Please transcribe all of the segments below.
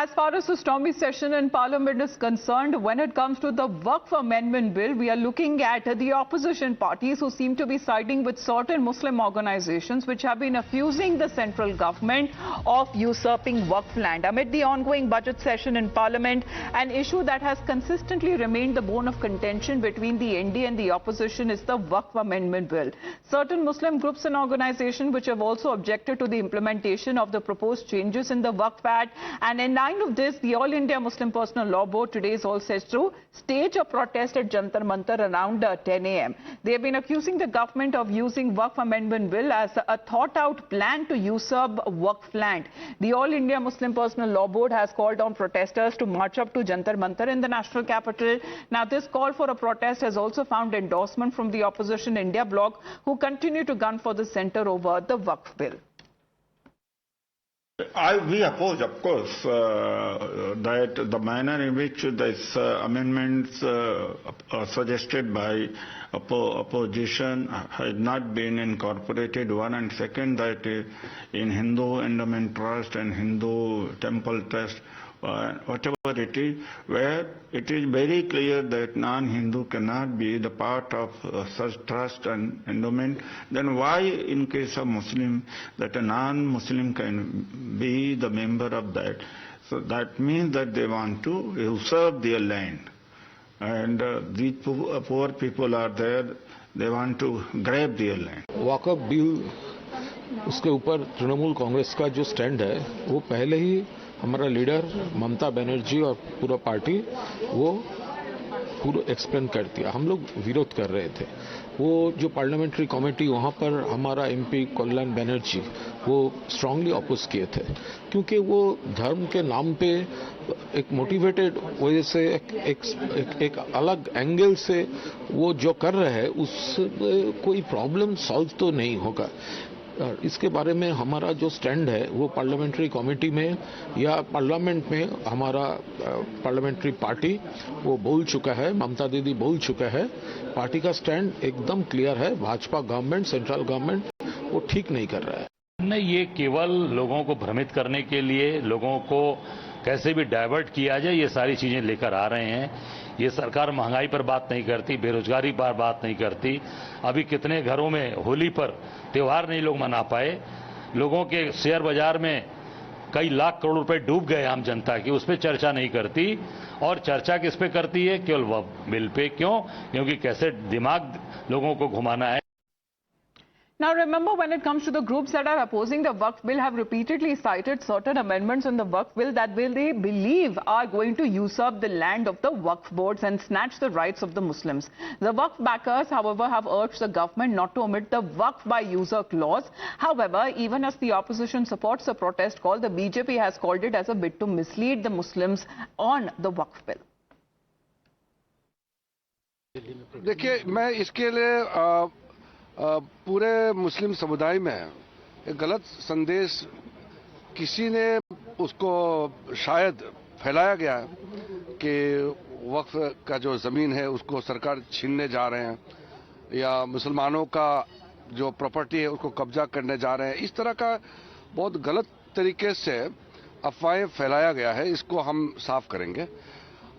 As far as the stormy session in Parliament is concerned, when it comes to the Waqf Amendment Bill, we are looking at the opposition parties who seem to be siding with certain Muslim organizations which have been accusing the central government of usurping Waqf land. Amid the ongoing budget session in Parliament, an issue that has consistently remained the bone of contention between the NDA and the opposition is the Waqf Amendment Bill. Certain Muslim groups and organizations which have also objected to the implementation of the proposed changes in the Waqf Act, and in line of this, the All India Muslim Personal Law Board today is all set to stage a protest at Jantar Mantar around 10 a.m. They have been accusing the government of using Waqf Amendment Bill as a thought-out plan to usurp Waqf land. The All India Muslim Personal Law Board has called on protesters to march up to Jantar Mantar in the national capital. Now, this call for a protest has also found endorsement from the opposition India bloc, who continue to gun for the centre over the Waqf Bill. We oppose, of course, that the manner in which these amendments suggested by opposition had not been incorporated, one, and second, that in Hindu Endowment Trust and Hindu Temple Trust, whatever it is, where it is very clear that non-Hindu cannot be the part of such trust and endowment, then why in case of Muslim that a non-Muslim can be the member of that? So that means that they want to usurp their land. And these poor people are there, they want to grab their land. Waqf bill, उसके ऊपर तृणमूल कांग्रेस का जो stand है वो पहले ही हमारा leader Mamata Banerjee और पूरा पार्टी वो पूरा एक्सप्लेन कर दिया. हम लोग विरोध कर रहे थे. वो जो पार्लियामेंट्री कमेटी वहाँ पर हमारा एमपी कल्याण बनर्जी वो स्ट्रांगली अपोज किए थे, क्योंकि वो धर्म के नाम पे एक मोटिवेटेड वजह से एक अलग एंगल से वो जो कर रहे हैं उससे कोई प्रॉब्लम सॉल्व तो नहीं होगा. इसके बारे में हमारा जो स्टैंड है वो पार्लियामेंट्री कमेटी में या पार्लियामेंट में हमारा पार्लियामेंट्री पार्टी वो बोल चुका है, ममता दीदी बोल चुका है. पार्टी का स्टैंड एकदम क्लियर है. भाजपा गवर्नमेंट, सेंट्रल गवर्नमेंट वो ठीक नहीं कर रहा है. नहीं, ये केवल लोगों को भ्रमित करने के लिए, लोगों को कैसे भी डाइवर्ट किया जाए, ये सारी चीजें लेकर आ रहे हैं. ये सरकार महंगाई पर बात नहीं करती, बेरोजगारी पर बात नहीं करती. अभी कितने घरों में होली पर त्योहार नहीं लोग मना पाए. लोगों के शेयर बाजार में कई लाख करोड़ रुपए डूब गए आम जनता की, उस पर चर्चा नहीं करती. और चर्चा किस पे करती है? केवल बिल पे. क्यों? क्योंकि कैसे दिमाग लोगों को घुमाना है. Now remember, when it comes to the groups that are opposing the Waqf Bill, have repeatedly cited certain amendments in the Waqf Bill that they believe are going to usurp the land of the Waqf boards and snatch the rights of the Muslims. The Waqf backers, however, have urged the government not to omit the Waqf by user clause. However, even as the opposition supports the protest call, the BJP has called it as a bid to mislead the Muslims on the Waqf Bill. देखिए, मैं इसके लिए पूरे मुस्लिम समुदाय में एक गलत संदेश किसी ने उसको शायद फैलाया गया कि वक्फ का जो ज़मीन है उसको सरकार छीनने जा रहे हैं या मुसलमानों का जो प्रॉपर्टी है उसको कब्जा करने जा रहे हैं. इस तरह का बहुत गलत तरीके से अफवाहें फैलाया गया है. इसको हम साफ करेंगे.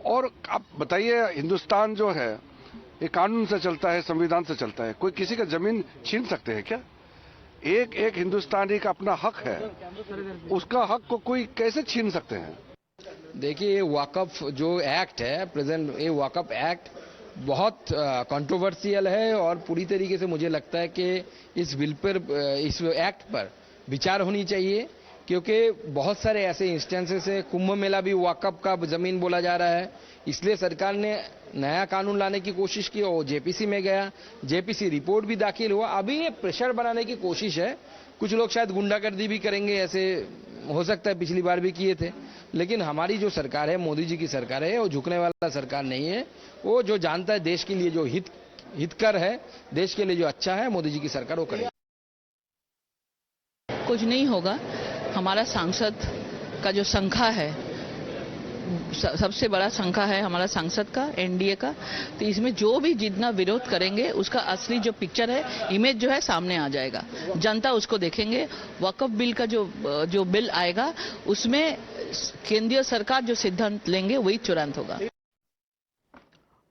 और आप बताइए, हिंदुस्तान जो है ये कानून से चलता है, संविधान से चलता है. कोई किसी का जमीन छीन सकते हैं क्या? एक हिंदुस्तानी का अपना हक है, उसका हक को कोई कैसे छीन सकते हैं? देखिए, ये वक़्फ़ जो एक्ट है प्रेजेंट, ये वक़्फ़ एक्ट बहुत कंट्रोवर्शियल है और पूरी तरीके से मुझे लगता है कि इस बिल पर, इस एक्ट पर विचार होनी चाहिए, क्योंकि बहुत सारे ऐसे इंस्टेंसेस है. कुंभ मेला भी वक़्फ़ का जमीन बोला जा रहा है. इसलिए सरकार ने नया कानून लाने की कोशिश की और जेपीसी में गया. जेपीसी रिपोर्ट भी दाखिल हुआ. अभी ये प्रेशर बनाने की कोशिश है. कुछ लोग शायद गुंडागर्दी भी करेंगे, ऐसे हो सकता है, पिछली बार भी किए थे. लेकिन हमारी जो सरकार है, मोदी जी की सरकार है, वो झुकने वाला सरकार नहीं है. वो जो जानता है देश के लिए जो हितकर है, देश के लिए जो अच्छा है, मोदी जी की सरकार वो करेगी. कुछ नहीं होगा. हमारा सांसद का जो संख्या है, सबसे बड़ा संख्या है हमारा सांसद का, एनडीए का. तो इसमें जो भी जितना विरोध करेंगे उसका असली जो पिक्चर है, इमेज जो है सामने आ जाएगा. जनता उसको देखेंगे. वक़्फ़ बिल का जो बिल आएगा उसमें केंद्रीय सरकार जो सिद्धांत लेंगे वही चुरंत होगा।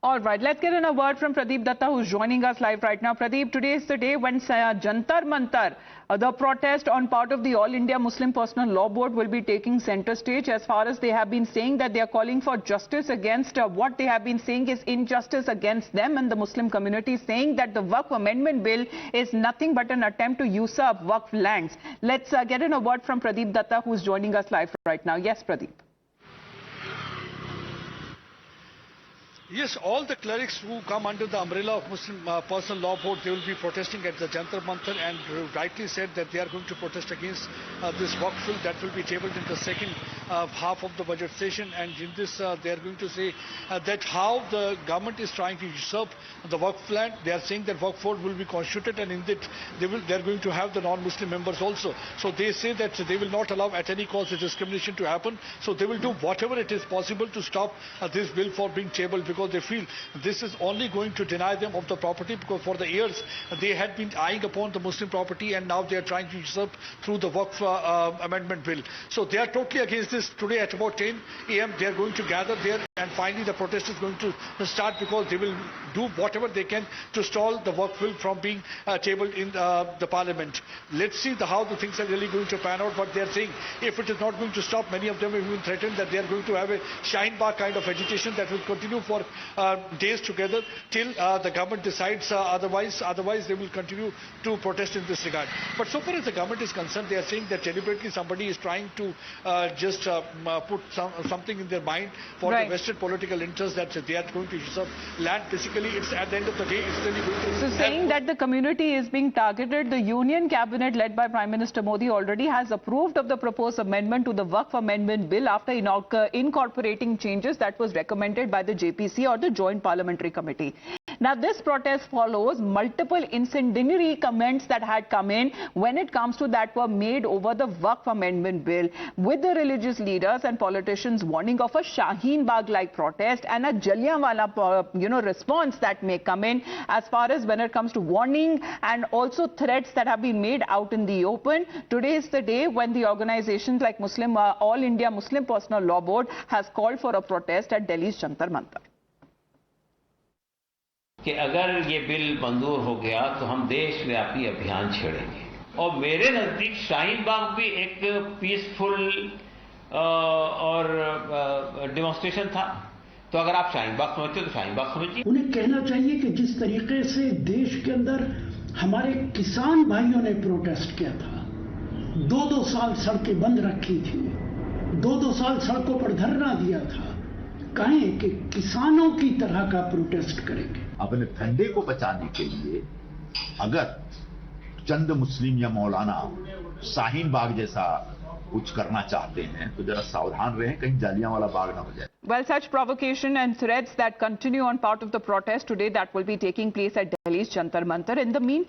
All right, let's get in a word from Pradeep Datta, who's joining us live right now. Pradeep, today is the day when Jantar Mantar, the protest on part of the All India Muslim Personal Law Board, will be taking center stage. As far as they have been saying that they are calling for justice against what they have been saying is injustice against them and the Muslim community, saying that the Waqf Amendment Bill is nothing but an attempt to usurp Waqf lands. Let's get in a word from Pradeep Datta, who's joining us live right now. Yes, Pradeep. Yes, all the clerics who come under the umbrella of Muslim Personal Law Board, they will be protesting at the Jantar Mantar, and rightly said that they are going to protest against this Waqf bill that will be tabled in the second half of the budget session. And in this, they are going to say that how the government is trying to usurp the Waqf land. They are saying that Waqf board will be constituted, and in that they are going to have the non-Muslim members also. So they say that they will not allow at any cost the discrimination to happen. So they will do whatever it is possible to stop this bill for being tabled, because they feel this is only going to deny them of the property, because for the years they had been eyeing upon the Muslim property, and now they are trying to usurp through the Waqf amendment bill. So they are totally against this. Today at about 10 a.m. they are going to gather there, and finally the protest is going to start, because they will do whatever they can to stall the Waqf bill from being tabled in the parliament. Let's see how the things are really going to pan out. But they are saying if it is not going to stop, many of them have even threatened that they are going to have a Shine Bar kind of agitation that will continue for days together till the government decides otherwise. Otherwise, they will continue to protest in this regard. But so far as the government is concerned, they are saying that deliberately somebody is trying to just put something in their mind for the vested political interest, that they are going to usurp land. Basically, it's at the end of the day, it's really going to... So saying that the community is being targeted, the Union Cabinet led by Prime Minister Modi already has approved of the proposed amendment to the Waqf Amendment Bill after incorporating changes that was recommended by the JPC, or the Joint Parliamentary Committee. Now, this protest follows multiple incendiary comments that had come in when it comes to that were made over the Waqf Amendment Bill, with the religious leaders and politicians warning of a Shaheen Bagh-like protest and a Jallianwala, response that may come in, as far as when it comes to warning and also threats that have been made out in the open. Today is the day when the organizations like All India Muslim Personal Law Board has called for a protest at Delhi's Jantar Mantar. कि अगर ये bill मंजूर हो गया तो हम देशव्यापी अभियान छेड़ेंगे, और मेरे नजदीक शाहीन बाग भी एक पीसफुल और डेमोन्स्ट्रेशन था। तो अगर आप शाहीन बाग समझते तो शाहीन बाग समझिए। उन्हें कहना चाहिए कि जिस तरीके से देश के अंदर हमारे किसान भाइयों ने प्रोटेस्ट किया था, 2-2 साल सड़कें बंद रखी थी, 2-2 साल सड़कों पर धरना दिया था, कहें कि किसानों की तरह का प्रोटेस्ट करेंगे। अपने धंधे को बचाने के लिए अगर चंद मुस्लिम या मौलाना शाहीन बाग जैसा कुछ करना चाहते हैं तो जरा सावधान रहें, कहीं जालियांवाला बाग ना हो जाए। Well, such provocation and threats that continue on part of the protest today that will be taking place at Delhi's Jantar Mantar. In the meantime,